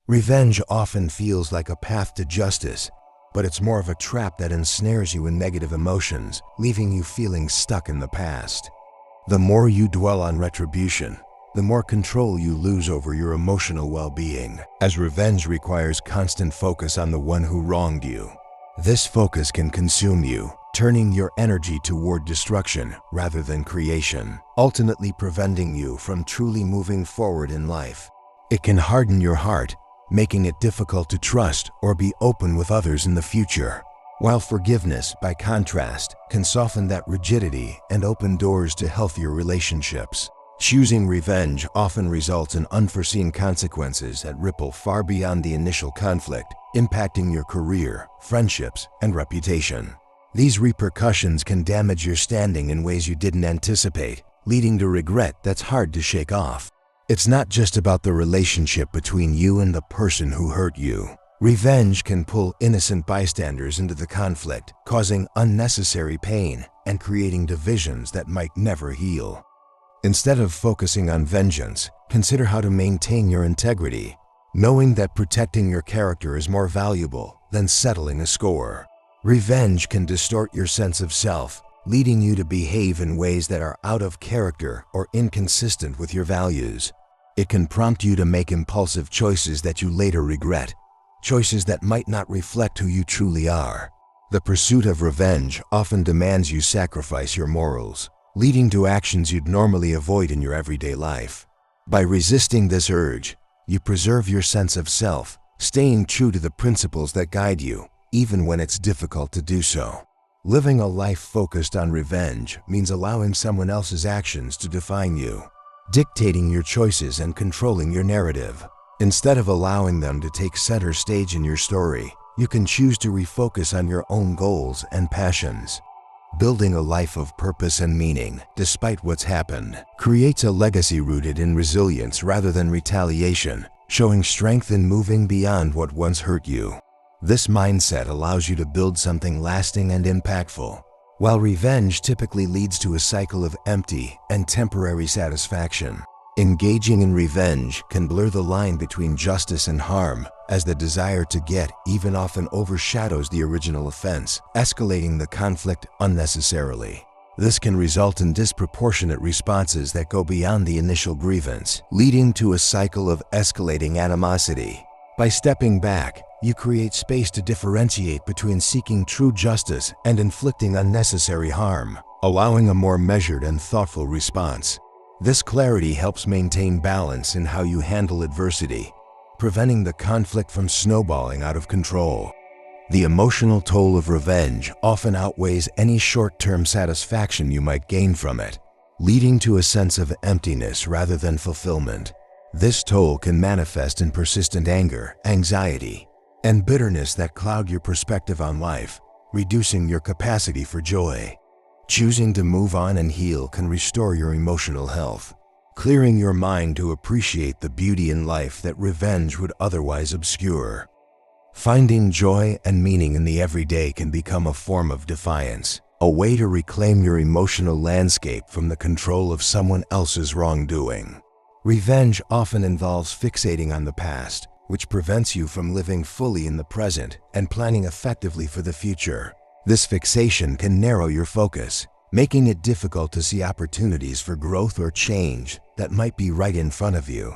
Revenge often feels like a path to justice, but it's more of a trap that ensnares you in negative emotions, leaving you feeling stuck in the past. The more you dwell on retribution, the more control you lose over your emotional well-being, as revenge requires constant focus on the one who wronged you. This focus can consume you, turning your energy toward destruction rather than creation, ultimately preventing you from truly moving forward in life. It can harden your heart, making it difficult to trust or be open with others in the future. While forgiveness, by contrast, can soften that rigidity and open doors to healthier relationships. Choosing revenge often results in unforeseen consequences that ripple far beyond the initial conflict, impacting your career, friendships, and reputation. These repercussions can damage your standing in ways you didn't anticipate, leading to regret that's hard to shake off. It's not just about the relationship between you and the person who hurt you. Revenge can pull innocent bystanders into the conflict, causing unnecessary pain and creating divisions that might never heal. Instead of focusing on vengeance, consider how to maintain your integrity, knowing that protecting your character is more valuable than settling a score. Revenge can distort your sense of self, leading you to behave in ways that are out of character or inconsistent with your values. It can prompt you to make impulsive choices that you later regret, choices that might not reflect who you truly are. The pursuit of revenge often demands you sacrifice your morals, leading to actions you'd normally avoid in your everyday life. By resisting this urge, you preserve your sense of self, staying true to the principles that guide you, even when it's difficult to do so. Living a life focused on revenge means allowing someone else's actions to define you, dictating your choices and controlling your narrative. Instead of allowing them to take center stage in your story, you can choose to refocus on your own goals and passions. Building a life of purpose and meaning, despite what's happened, creates a legacy rooted in resilience rather than retaliation, showing strength in moving beyond what once hurt you. This mindset allows you to build something lasting and impactful, while revenge typically leads to a cycle of empty and temporary satisfaction. Engaging in revenge can blur the line between justice and harm, as the desire to get even often overshadows the original offense, escalating the conflict unnecessarily. This can result in disproportionate responses that go beyond the initial grievance, leading to a cycle of escalating animosity. By stepping back, you create space to differentiate between seeking true justice and inflicting unnecessary harm, allowing a more measured and thoughtful response. This clarity helps maintain balance in how you handle adversity, preventing the conflict from snowballing out of control. The emotional toll of revenge often outweighs any short-term satisfaction you might gain from it, leading to a sense of emptiness rather than fulfillment. This toll can manifest in persistent anger, anxiety, and bitterness that cloud your perspective on life, reducing your capacity for joy. Choosing to move on and heal can restore your emotional health, clearing your mind to appreciate the beauty in life that revenge would otherwise obscure. Finding joy and meaning in the everyday can become a form of defiance, a way to reclaim your emotional landscape from the control of someone else's wrongdoing. Revenge often involves fixating on the past, which prevents you from living fully in the present and planning effectively for the future. This fixation can narrow your focus, making it difficult to see opportunities for growth or change that might be right in front of you.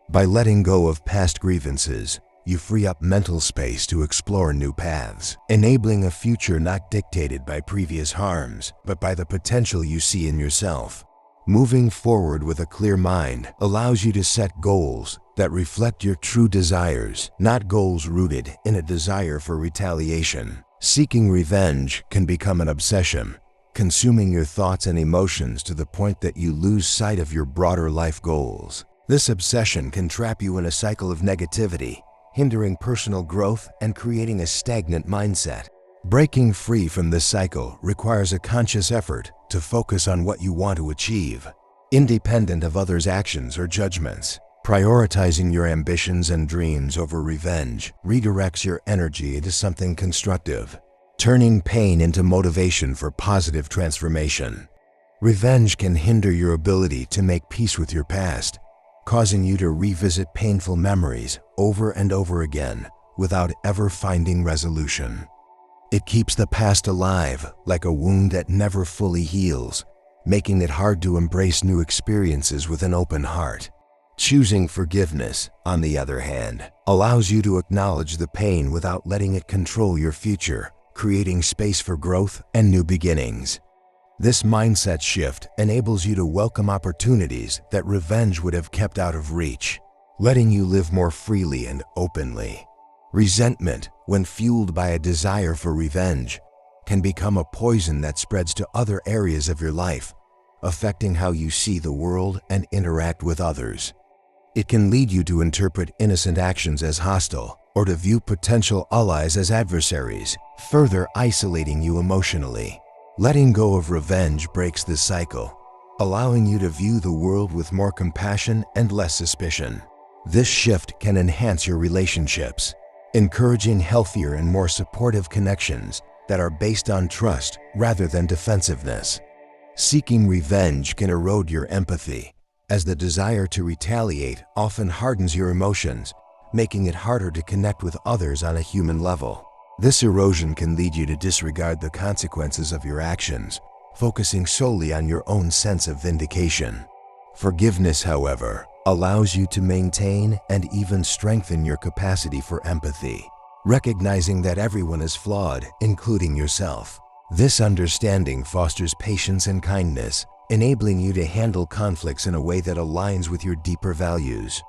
By letting go of past grievances, you free up mental space to explore new paths, enabling a future not dictated by previous harms, but by the potential you see in yourself. Moving forward with a clear mind allows you to set goals that reflect your true desires, not goals rooted in a desire for retaliation. Seeking revenge can become an obsession, consuming your thoughts and emotions to the point that you lose sight of your broader life goals. This obsession can trap you in a cycle of negativity, hindering personal growth and creating a stagnant mindset. Breaking free from this cycle requires a conscious effort to focus on what you want to achieve, independent of others' actions or judgments. Prioritizing your ambitions and dreams over revenge redirects your energy into something constructive, turning pain into motivation for positive transformation. Revenge can hinder your ability to make peace with your past, causing you to revisit painful memories over and over again without ever finding resolution. It keeps the past alive like a wound that never fully heals, making it hard to embrace new experiences with an open heart. Choosing forgiveness, on the other hand, allows you to acknowledge the pain without letting it control your future, creating space for growth and new beginnings. This mindset shift enables you to welcome opportunities that revenge would have kept out of reach, letting you live more freely and openly. Resentment, when fueled by a desire for revenge, can become a poison that spreads to other areas of your life, affecting how you see the world and interact with others. It can lead you to interpret innocent actions as hostile or to view potential allies as adversaries, further isolating you emotionally. Letting go of revenge breaks this cycle, allowing you to view the world with more compassion and less suspicion. This shift can enhance your relationships, encouraging healthier and more supportive connections that are based on trust rather than defensiveness. Seeking revenge can erode your empathy, as the desire to retaliate often hardens your emotions, making it harder to connect with others on a human level. This erosion can lead you to disregard the consequences of your actions, focusing solely on your own sense of vindication. Forgiveness, however, allows you to maintain and even strengthen your capacity for empathy, recognizing that everyone is flawed, including yourself. This understanding fosters patience and kindness, enabling you to handle conflicts in a way that aligns with your deeper values.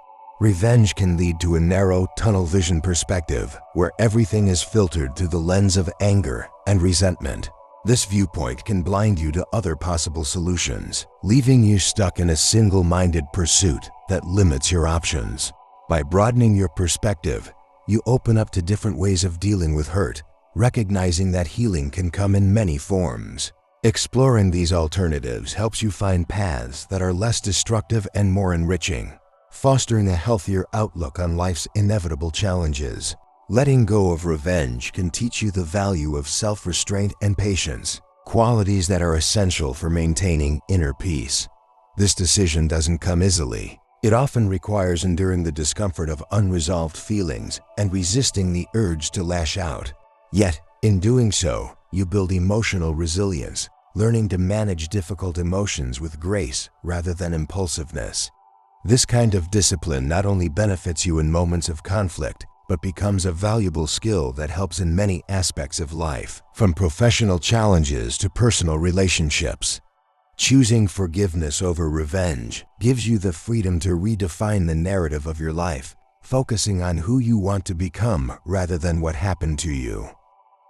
Revenge can lead to a narrow, tunnel vision perspective where everything is filtered through the lens of anger and resentment. This viewpoint can blind you to other possible solutions, leaving you stuck in a single-minded pursuit that limits your options. By broadening your perspective, you open up to different ways of dealing with hurt, recognizing that healing can come in many forms. Exploring these alternatives helps you find paths that are less destructive and more enriching, fostering a healthier outlook on life's inevitable challenges. Letting go of revenge can teach you the value of self-restraint and patience, qualities that are essential for maintaining inner peace. This decision doesn't come easily. It often requires enduring the discomfort of unresolved feelings and resisting the urge to lash out. Yet, in doing so, you build emotional resilience, learning to manage difficult emotions with grace rather than impulsiveness. This kind of discipline not only benefits you in moments of conflict, but becomes a valuable skill that helps in many aspects of life, from professional challenges to personal relationships. Choosing forgiveness over revenge gives you the freedom to redefine the narrative of your life, focusing on who you want to become rather than what happened to you.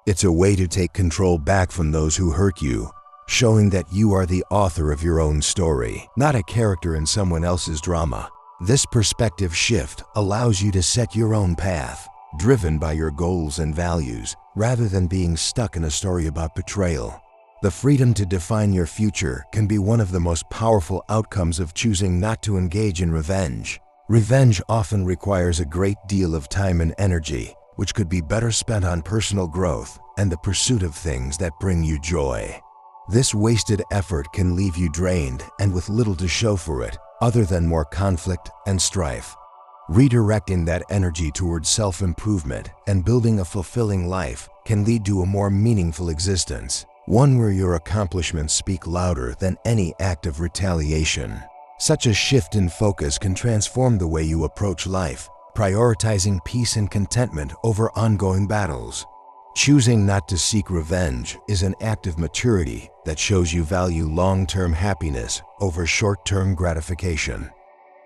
It's a way to take control back from those who hurt you, showing that you are the author of your own story, not a character in someone else's drama. This perspective shift allows you to set your own path, driven by your goals and values, rather than being stuck in a story about betrayal. The freedom to define your future can be one of the most powerful outcomes of choosing not to engage in revenge. Revenge often requires a great deal of time and energy, which could be better spent on personal growth and the pursuit of things that bring you joy. This wasted effort can leave you drained and with little to show for it, other than more conflict and strife. Redirecting that energy towards self-improvement and building a fulfilling life can lead to a more meaningful existence, one where your accomplishments speak louder than any act of retaliation. Such a shift in focus can transform the way you approach life, prioritizing peace and contentment over ongoing battles. Choosing not to seek revenge is an act of maturity that shows you value long-term happiness over short-term gratification.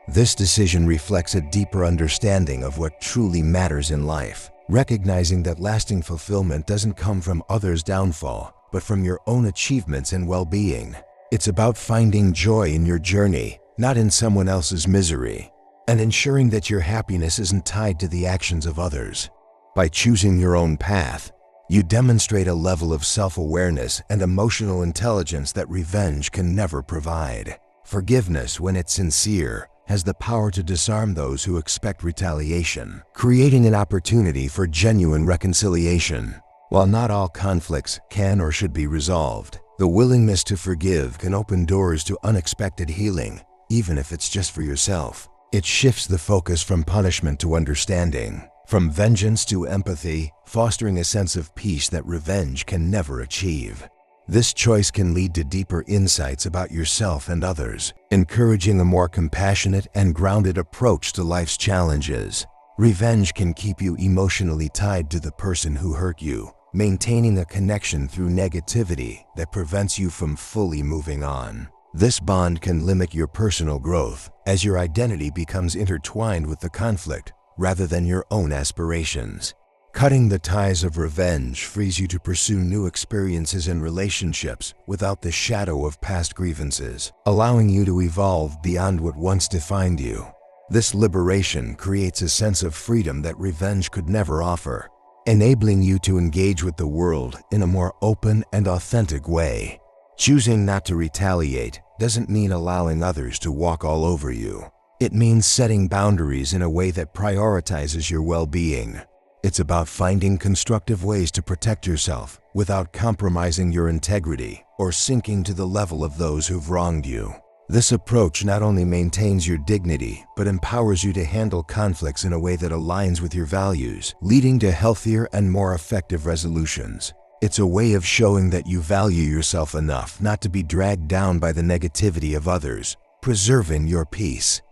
This decision reflects a deeper understanding of what truly matters in life, recognizing that lasting fulfillment doesn't come from others' downfall, but from your own achievements and well-being. It's about finding joy in your journey, not in someone else's misery, and ensuring that your happiness isn't tied to the actions of others. By choosing your own path, you demonstrate a level of self-awareness and emotional intelligence that revenge can never provide. Forgiveness, when it's sincere, has the power to disarm those who expect retaliation, creating an opportunity for genuine reconciliation. While not all conflicts can or should be resolved, the willingness to forgive can open doors to unexpected healing, even if it's just for yourself. It shifts the focus from punishment to understanding, from vengeance to empathy, fostering a sense of peace that revenge can never achieve. This choice can lead to deeper insights about yourself and others, encouraging a more compassionate and grounded approach to life's challenges. Revenge can keep you emotionally tied to the person who hurt you, maintaining a connection through negativity that prevents you from fully moving on. This bond can limit your personal growth as your identity becomes intertwined with the conflict rather than your own aspirations. Cutting the ties of revenge frees you to pursue new experiences and relationships without the shadow of past grievances, allowing you to evolve beyond what once defined you. This liberation creates a sense of freedom that revenge could never offer, enabling you to engage with the world in a more open and authentic way. Choosing not to retaliate doesn't mean allowing others to walk all over you. It means setting boundaries in a way that prioritizes your well-being. It's about finding constructive ways to protect yourself without compromising your integrity or sinking to the level of those who've wronged you. This approach not only maintains your dignity, but empowers you to handle conflicts in a way that aligns with your values, leading to healthier and more effective resolutions. It's a way of showing that you value yourself enough not to be dragged down by the negativity of others, preserving your peace.